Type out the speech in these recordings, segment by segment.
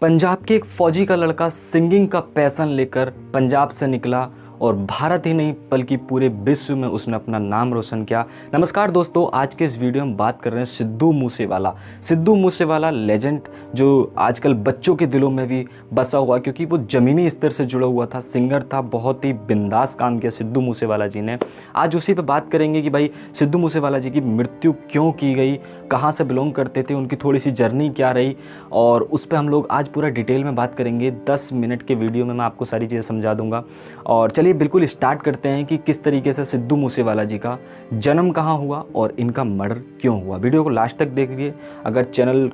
पंजाब के एक फौजी का लड़का सिंगिंग का पैशन लेकर पंजाब से निकला और भारत ही नहीं बल्कि पूरे विश्व में उसने अपना नाम रोशन किया। नमस्कार दोस्तों, आज के इस वीडियो में बात कर रहे हैं सिद्धू मूसेवाला। सिद्धू मूसेवाला लेजेंड जो आजकल बच्चों के दिलों में भी बसा हुआ, क्योंकि वो ज़मीनी स्तर से जुड़ा हुआ था, सिंगर था, बहुत ही बिंदास काम किया सिद्धू मूसेवाला जी ने। आज उसी पे बात करेंगे कि भाई सिद्धू मूसेवाला जी की मृत्यु क्यों की गई, कहाँ से बिलोंग करते थे, उनकी थोड़ी सी जर्नी क्या रही, और उस पर हम लोग आज पूरा डिटेल में बात करेंगे। 10 मिनट के वीडियो में मैं आपको सारी चीज़ें समझा दूंगा। और चलिए बिल्कुल स्टार्ट करते हैं कि किस तरीके से सिद्धू मूसेवाला जी का जन्म कहाँ हुआ और इनका मर्डर क्यों हुआ। वीडियो को लास्ट तक देखिए। अगर चैनल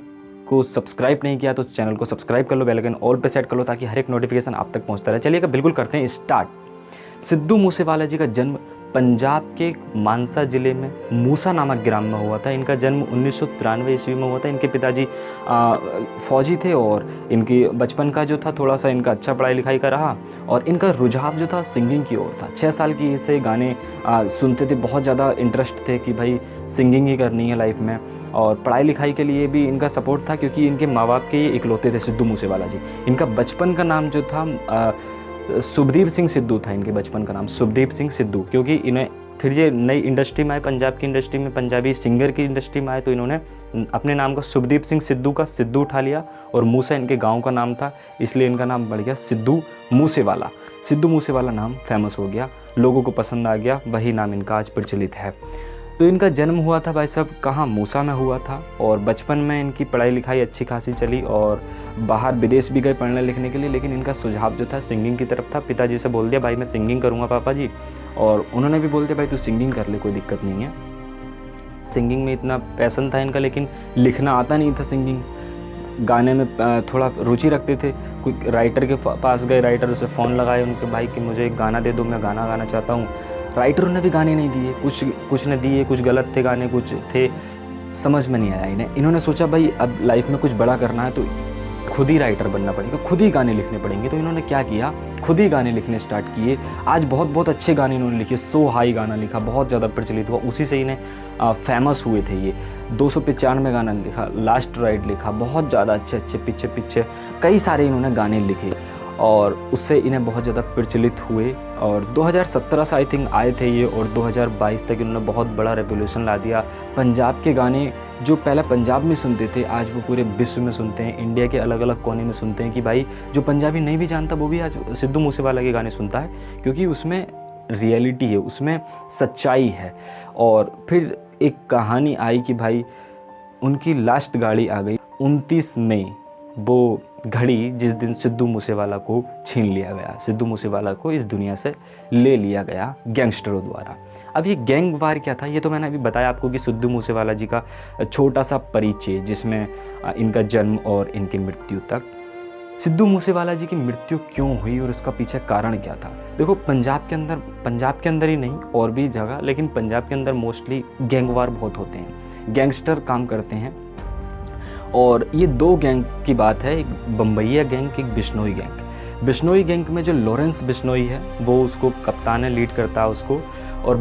को सब्सक्राइब नहीं किया तो चैनल को सब्सक्राइब कर लो, बेल आइकन ऑल पे सेट कर लो ताकि हर एक नोटिफिकेशन आप तक पहुंचता रहे। चलिए बिल्कुल करते हैं स्टार्ट। सिद्धू मूसेवाला जी का जन्म पंजाब के मानसा जिले में मूसा नामक ग्राम में हुआ था। इनका जन्म 1993 ईस्वी में हुआ था। इनके पिताजी फौजी थे और इनकी बचपन का जो था थोड़ा सा इनका अच्छा पढ़ाई लिखाई का रहा और इनका रुझाव जो था सिंगिंग की ओर था। 6 साल की से गाने सुनते थे, बहुत ज़्यादा इंटरेस्ट थे कि भाई सिंगिंग ही करनी है लाइफ में। और पढ़ाई लिखाई के लिए भी इनका सपोर्ट था क्योंकि इनके माँ बाप के इकलौते थे सिद्धू मूसेवाला जी। इनका बचपन का नाम जो था शुभदीप सिंह सिद्धू था। इनके बचपन का नाम शुभदीप सिंह सिद्धू, क्योंकि इन्हें फिर ये नई इंडस्ट्री में आए, पंजाब की इंडस्ट्री में, पंजाबी सिंगर की इंडस्ट्री में आए, तो इन्होंने अपने नाम का शुभदीप सिंह सिद्धू का सिद्धू उठा लिया और मूसा इनके गांव का नाम था, इसलिए इनका नाम बढ़ गया सिद्धू मूसेवाला। सिद्धू मूसेवाला नाम फेमस हो गया, लोगों को पसंद आ गया, वही नाम इनका आज प्रचलित है। तो इनका जन्म हुआ था भाई साहब कहाँ, मूसा में हुआ था। और बचपन में इनकी पढ़ाई लिखाई अच्छी खासी चली और बाहर विदेश भी गए पढ़ने लिखने के लिए, लेकिन इनका सुझाव जो था सिंगिंग की तरफ था। पिताजी से बोल दिया भाई मैं सिंगिंग करूँगा पापा जी, और उन्होंने भी बोल दिया भाई तू सिंगिंग कर ले, कोई दिक्कत नहीं है। सिंगिंग में इतना पैसन था इनका, लेकिन लिखना आता नहीं था। सिंगिंग गाने में थोड़ा रुचि रखते थे। कोई राइटर के पास गए, राइटर उसे फ़ोन लगाए उनके भाई कि मुझे एक गाना दे दो, मैं गाना गाना चाहता हूँ। राइटरों ने भी गाने नहीं दिए, कुछ ने दिए, कुछ गलत थे गाने, कुछ थे समझ में नहीं आया इन्हें। इन्होंने सोचा भाई अब लाइफ में कुछ बड़ा करना है तो खुद ही राइटर बनना पड़ेगा, खुद ही गाने लिखने पड़ेंगे। तो इन्होंने क्या किया, खुद ही गाने लिखने स्टार्ट किए। आज बहुत बहुत अच्छे गाने इन्होंने लिखे। सो हाई गाना लिखा, बहुत ज़्यादा प्रचलित हुआ, उसी से इन्हें फेमस हुए थे ये। 295 गाना लिखा, लास्ट राइड लिखा, बहुत ज़्यादा अच्छे अच्छे पीछे कई सारे इन्होंने गाने लिखे और उससे इन्हें बहुत ज़्यादा प्रचलित हुए। और 2017 से आई थिंक आए थे ये, और 2022 तक इन्होंने बहुत बड़ा रेवोल्यूशन ला दिया। पंजाब के गाने जो पहले पंजाब में सुनते थे आज वो पूरे विश्व में सुनते हैं, इंडिया के अलग अलग कोने में सुनते हैं। कि भाई जो पंजाबी नहीं भी जानता वो भी आज सिद्धू मूसेवाला के गाने सुनता है, क्योंकि उसमें रियलिटी है, उसमें सच्चाई है। और फिर एक कहानी आई कि भाई उनकी लास्ट गाड़ी आ गई 29 मई, वो घड़ी जिस दिन सिद्धू मूसेवाला को छीन लिया गया, सिद्धू मूसेवाला को इस दुनिया से ले लिया गया गैंगस्टरों द्वारा। अब ये गैंग वार क्या था, ये तो मैंने अभी बताया आपको कि सिद्धू मूसेवाला जी का छोटा सा परिचय जिसमें इनका जन्म और इनकी मृत्यु तक। सिद्धू मूसेवाला जी की मृत्यु क्यों हुई और उसका पीछे कारण क्या था। देखो पंजाब के अंदर ही नहीं और भी जगह, लेकिन पंजाब के अंदर मोस्टली गैंग वार बहुत होते हैं, गैंगस्टर काम करते हैं। और ये 2 गैंग की बात है, एक बम्बैया गैंग, एक बिश्नोई गैंग। बिश्नोई गैंग में जो लॉरेंस बिश्नोई है वो उसको कप्तान है, लीड करता है उसको, और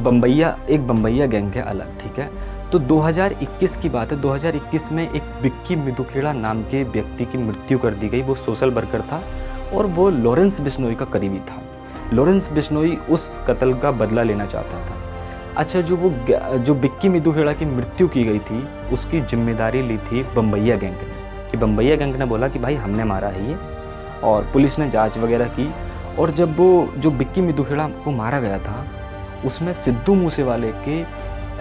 एक बम्बैया गैंग है अलग, ठीक है। तो 2021 की बात है, 2021 में एक विक्की मिदुखेड़ा नाम के व्यक्ति की मृत्यु कर दी गई। वो सोशल वर्कर था और वो लॉरेंस बिश्नोई का करीबी था। लॉरेंस बिश्नोई उस कत्ल का बदला लेना चाहता था। अच्छा, जो विक्की मिदुखेड़ा की मृत्यु की गई थी उसकी जिम्मेदारी ली थी बम्बैया गैंग ने, कि बम्बैया गैंग ने बोला कि भाई हमने मारा है ये, और पुलिस ने जांच वगैरह की। और जब वो जो विक्की मिदुखेड़ा को मारा गया था उसमें सिद्धू मूसेवाले के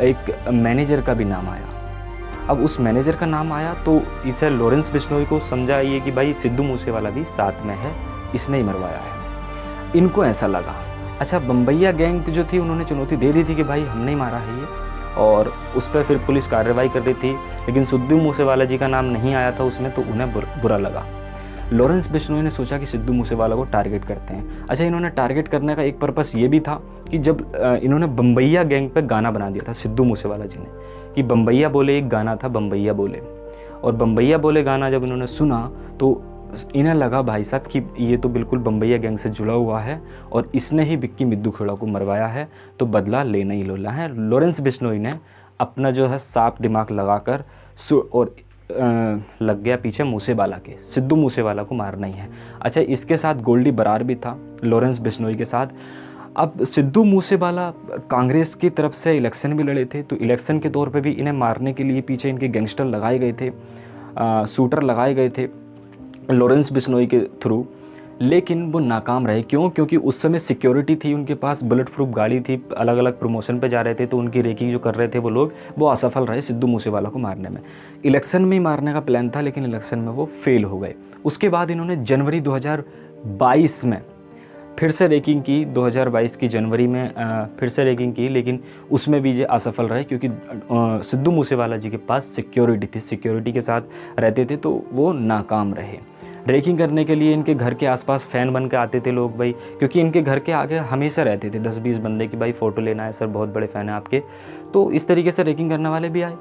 एक मैनेजर का भी नाम आया। अब उस मैनेजर का नाम आया तो इसे लॉरेंस बिश्नोई को समझा ये कि भाई सिद्धू मूसेवाला भी साथ में है, इसने ही मरवाया है, इनको ऐसा लगा। अच्छा, बम्बैया गैंग जो थी उन्होंने चुनौती दे दी थी कि भाई हमने ही मारा है ये, और उस पर फिर पुलिस कार्रवाई कर रही थी, लेकिन सिद्धू मूसेवाला जी का नाम नहीं आया था उसमें, तो उन्हें बुरा लगा। लॉरेंस बिश्नोई ने सोचा कि सिद्धू मूसेवाला को टारगेट करते हैं। अच्छा, इन्होंने टारगेट करने का एक पर्पस ये भी था कि जब इन्होंने बम्बैया गैंग पे गाना बना दिया था सिद्धू मूसेवाला जी ने, कि बम्बैया बोले एक गाना था बम्बैया बोले, और बम्बैया बोले गाना जब इन्होंने सुना तो इन्हें लगा भाई साहब कि ये तो बिल्कुल बम्बैया गैंग से जुड़ा हुआ है और इसने ही विक्की मिदुखेड़ा को मरवाया है, तो बदला लेना ही लेना है। लॉरेंस बिश्नोई ने अपना जो है साफ दिमाग लगाकर और लग गया पीछे मूसेवाला के, सिद्धू मूसेवाला को मारना ही है। अच्छा, इसके साथ गोल्डी बरार भी था लॉरेंस बिश्नोई के साथ। अब सिद्धू मूसेवाला कांग्रेस की तरफ से इलेक्शन भी लड़े थे, तो इलेक्शन के तौर पे भी इन्हें मारने के लिए पीछे इनके गैंगस्टर लगाए गए थे, शूटर लगाए गए थे लॉरेंस बिश्नोई के थ्रू, लेकिन वो नाकाम रहे। क्यों? क्योंकि उस समय सिक्योरिटी थी उनके पास, बुलेट प्रूफ गाड़ी थी, अलग अलग प्रमोशन पे जा रहे थे, तो उनकी रेकी जो कर रहे थे वो लोग, वो असफल रहे सिद्धू मूसेवाला को मारने में। इलेक्शन में ही मारने का प्लान था, लेकिन इलेक्शन में वो फेल हो गए। उसके बाद इन्होंने जनवरी 2022 में फिर से रेकिंग की, 2022 की जनवरी में फिर से रेकिंग की, लेकिन उसमें भी ये असफल रहे, क्योंकि सिद्धू मूसेवाला जी के पास सिक्योरिटी थी, सिक्योरिटी के साथ रहते थे, तो वो नाकाम रहे। रेकिंग करने के लिए इनके घर के आसपास फ़ैन बन के आते थे लोग भाई, क्योंकि इनके घर के आगे हमेशा रहते थे 10-20 बंदे कि भाई फ़ोटो लेना है सर, बहुत बड़े फ़ैन हैं आपके। तो इस तरीके से रेकिंग करने वाले भी आए,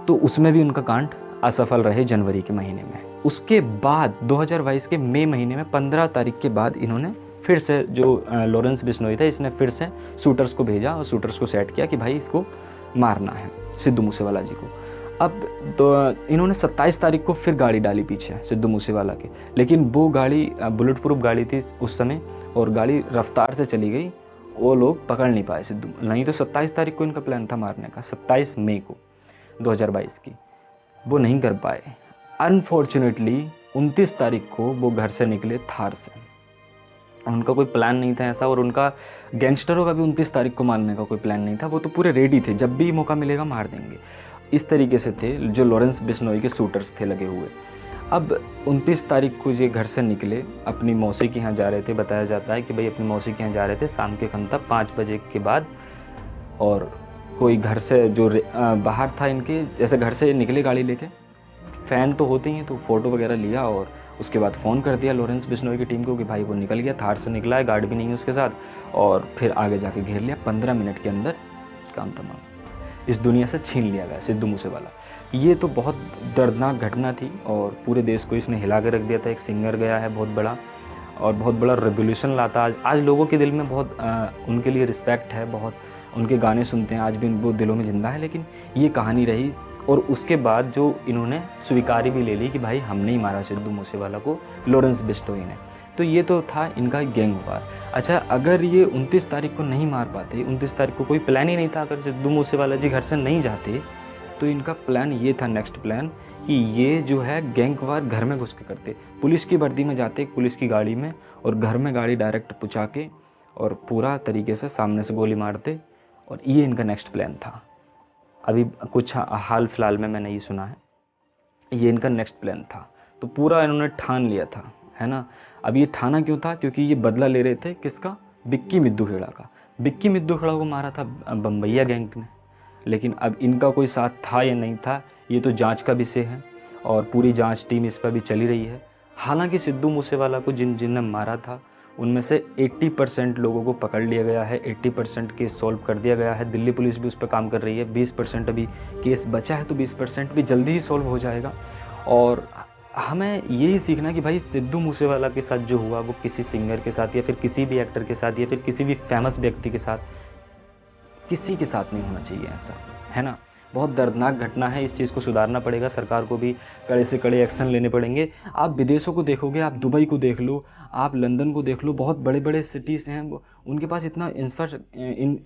तो उसमें भी उनका कांड असफल रहे जनवरी के महीने में। उसके बाद 2022 के मई महीने में 15 तारीख के बाद इन्होंने फिर से, जो लॉरेंस बिश्नोई था, इसने फिर से शूटर्स को भेजा और शूटर्स को सेट किया कि भाई इसको मारना है सिद्धू मूसेवाला जी को। अब तो इन्होंने 27 तारीख को फिर गाड़ी डाली पीछे सिद्धू मूसेवाला के, लेकिन वो गाड़ी बुलेट प्रूफ गाड़ी थी उस समय, और गाड़ी रफ्तार से चली गई, वो लोग पकड़ नहीं पाए सिद्धू। नहीं तो 27 तारीख को इनका प्लान था मारने का, 27 मई को 2022 की, वो नहीं कर पाए। अनफॉर्चुनेटली 29 तारीख को वो घर से निकले थार से। उनका कोई प्लान नहीं था ऐसा, और उनका गैंगस्टरों का भी 29 तारीख को मारने का कोई प्लान नहीं था, वो तो पूरे रेडी थे, जब भी मौका मिलेगा मार देंगे, इस तरीके से थे जो लॉरेंस बिश्नोई के शूटर्स थे लगे हुए। अब 29 तारीख को ये घर से निकले, अपनी मौसी के यहाँ जा रहे थे, बताया जाता है कि भाई अपनी मौसी के यहाँ जा रहे थे, शाम के कम था 5 बजे के बाद, और कोई घर से जो बाहर था इनके, जैसे घर से निकले गाड़ी लेके, फ़ैन तो होते ही हैं, तो फ़ोटो वगैरह लिया, और उसके बाद फ़ोन कर दिया लॉरेंस बिश्नोई की टीम को कि भाई वो निकल गया, थार से निकला है, गार्ड भी नहीं है उसके साथ, और फिर आगे जाके घेर लिया। 15 मिनट के अंदर काम तमाम, इस दुनिया से छीन लिया गया सिद्धू मूसेवाला। ये तो बहुत दर्दनाक घटना थी, और पूरे देश को इसने हिला के रख दिया था। एक सिंगर गया है बहुत बड़ा, और बहुत बड़ा रेवोल्यूशन लाता। आज लोगों के दिल में बहुत उनके लिए रिस्पेक्ट है, बहुत उनके गाने सुनते हैं, आज भी वो दिलों में ज़िंदा है। लेकिन ये कहानी रही, और उसके बाद जो इन्होंने स्वीकारी भी ले ली कि भाई हमने ही मारा सिद्धू मूसेवाला को, लॉरेंस बिश्नोई ने। तो ये तो था इनका गैंग वार। अच्छा, अगर ये 29 तारीख को नहीं मार पाते, 29 तारीख को कोई प्लान ही नहीं था, अगर सिद्धू मूसेवाला जी घर से नहीं जाते, तो इनका प्लान ये था, नेक्स्ट प्लान, कि ये जो है गैंग वार घर में घुस के करते, पुलिस की वर्दी में जाते, पुलिस की गाड़ी में, और घर में गाड़ी डायरेक्ट पहुँचा के, और पूरा तरीके से सामने से गोली मारते, और ये इनका नेक्स्ट प्लान था। अभी कुछ हाल फिलहाल में मैंने ये सुना है, ये इनका नेक्स्ट प्लान था। तो पूरा इन्होंने ठान लिया था, है ना। अब ये ठाना क्यों था? क्योंकि ये बदला ले रहे थे किसका? बिक्की मिद्दू खेड़ा का। बिक्की मिद्दू खेड़ा को मारा था बम्बैया गैंग ने, लेकिन अब इनका कोई साथ था या नहीं था, ये तो जांच का विषय है, और पूरी जांच टीम इस पर भी चली रही है। हालांकि सिद्धू मूसेवाला को जिनने मारा था, उनमें से 80% लोगों को पकड़ लिया गया है, 80% केस सॉल्व कर दिया गया है। दिल्ली पुलिस भी उस पर काम कर रही है। 20% अभी केस बचा है, तो 20% भी जल्दी ही सॉल्व हो जाएगा। और हमें यही सीखना कि भाई सिद्धू मूसेवाला के साथ जो हुआ, वो किसी सिंगर के साथ, या फिर किसी भी एक्टर के साथ, या फिर किसी भी फेमस व्यक्ति के साथ, किसी के साथ नहीं होना चाहिए ऐसा, है ना। बहुत दर्दनाक घटना है, इस चीज़ को सुधारना पड़ेगा, सरकार को भी कड़े से कड़े एक्शन लेने पड़ेंगे। आप विदेशों को देखोगे, आप दुबई को देख लो, आप लंदन को देख लो, बहुत बड़े बड़े सिटीज़ हैं, उनके पास इतना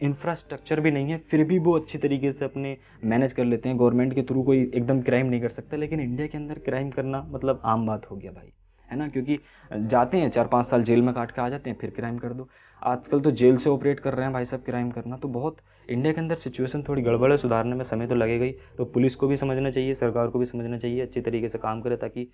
इंफ्रास्ट्रक्चर भी नहीं है, फिर भी वो अच्छी तरीके से अपने मैनेज कर लेते हैं। गवर्नमेंट के थ्रू कोई एकदम क्राइम नहीं कर सकता, लेकिन इंडिया के अंदर क्राइम करना मतलब आम बात हो गया भाई, है ना। क्योंकि जाते हैं 4-5 साल जेल में काट के आ जाते हैं, फिर क्राइम कर दो। आजकल तो जेल से ऑपरेट कर रहे हैं भाई साहब क्राइम करना। तो बहुत इंडिया के अंदर सिचुएशन थोड़ी गड़बड़ है, सुधारने में समय तो लगेगा ही। तो पुलिस को भी समझना चाहिए, सरकार को भी समझना चाहिए, अच्छी तरीके से काम करे, ताकि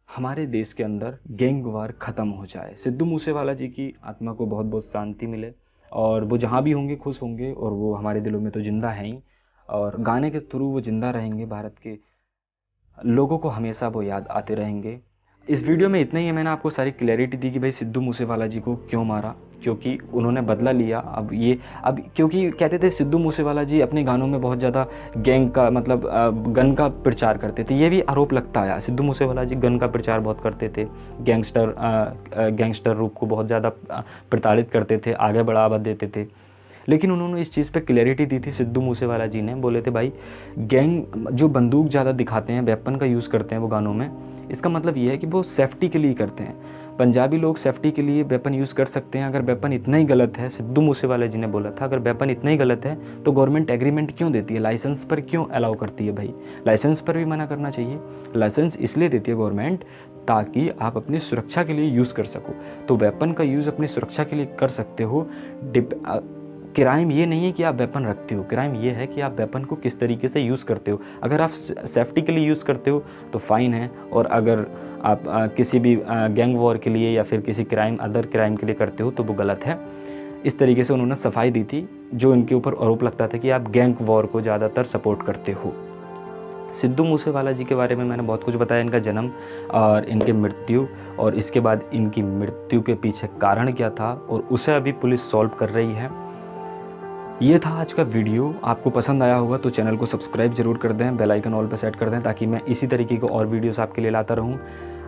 हमारे देश के अंदर गैंग वार ख़त्म हो जाए। सिद्धू मूसेवाला जी की आत्मा को बहुत बहुत शांति मिले, और वो जहाँ भी होंगे खुश होंगे, और वो हमारे दिलों में तो ज़िंदा हैं ही, और गाने के थ्रू वो ज़िंदा रहेंगे, भारत के लोगों को हमेशा वो याद आते रहेंगे। इस वीडियो में इतना ही है, मैंने आपको सारी क्लैरिटी दी कि भाई सिद्धू मूसेवाला जी को क्यों मारा, क्योंकि उन्होंने बदला लिया। अब क्योंकि कहते थे सिद्धू मूसेवाला जी अपने गानों में बहुत ज़्यादा गैंग का मतलब गन का प्रचार करते थे। ये भी आरोप लगता है, सिद्धू मूसेवाला जी गन का प्रचार बहुत करते थे, गैंगस्टर रूप को बहुत ज़्यादा प्रताड़ित करते थे, आगे बढ़ावा देते थे। लेकिन उन्होंने इस चीज़ पे क्लैरिटी दी थी सिद्धू मूसेवाला जी ने, बोले थे भाई गैंग जो बंदूक ज़्यादा दिखाते हैं, वेपन का यूज़ करते हैं वो गानों में, इसका मतलब ये है कि वो सेफ्टी के लिए करते हैं। पंजाबी लोग सेफ्टी के लिए वेपन यूज़ कर सकते हैं। अगर वेपन इतना ही गलत है, सिद्धू मूसेवाला जी ने बोला था, अगर वेपन इतना ही गलत है तो गवर्नमेंट एग्रीमेंट क्यों देती है, लाइसेंस पर क्यों अलाउ करती है भाई? लाइसेंस पर भी मना करना चाहिए। लाइसेंस इसलिए देती है गवर्नमेंट ताकि आप अपनी सुरक्षा के लिए यूज़ कर सको। तो वेपन का यूज़ अपनी सुरक्षा के लिए कर सकते हो। क्राइम ये नहीं है कि आप वेपन रखते हो, क्राइम ये है कि आप वेपन को किस तरीके से यूज़ करते हो। अगर आप सेफ्टी के लिए यूज़ करते हो तो फ़ाइन है, और अगर आप किसी भी गैंग वॉर के लिए या फिर किसी क्राइम अदर क्राइम के लिए करते हो तो वो गलत है। इस तरीके से उन्होंने सफाई दी थी, जो इनके ऊपर आरोप लगता था कि आप गैंग वॉर को ज़्यादातर सपोर्ट करते हो। सिद्धू मूसेवाला जी के बारे में मैंने बहुत कुछ बताया, इनका जन्म और इनकी मृत्यु, और इसके बाद इनकी मृत्यु के पीछे कारण क्या था, और उसे अभी पुलिस सॉल्व कर रही है। ये था आज का वीडियो। आपको पसंद आया होगा तो चैनल को सब्सक्राइब जरूर कर दें, बेल आइकन ऑल पर सेट कर दें, ताकि मैं इसी तरीके के और वीडियोस आपके लिए लाता रहूं।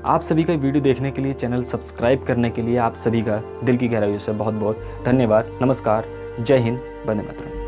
आप सभी का वीडियो देखने के लिए, चैनल सब्सक्राइब करने के लिए आप सभी का दिल की गहराइयों से बहुत बहुत धन्यवाद। नमस्कार, जय हिंद, वंदे मातरम।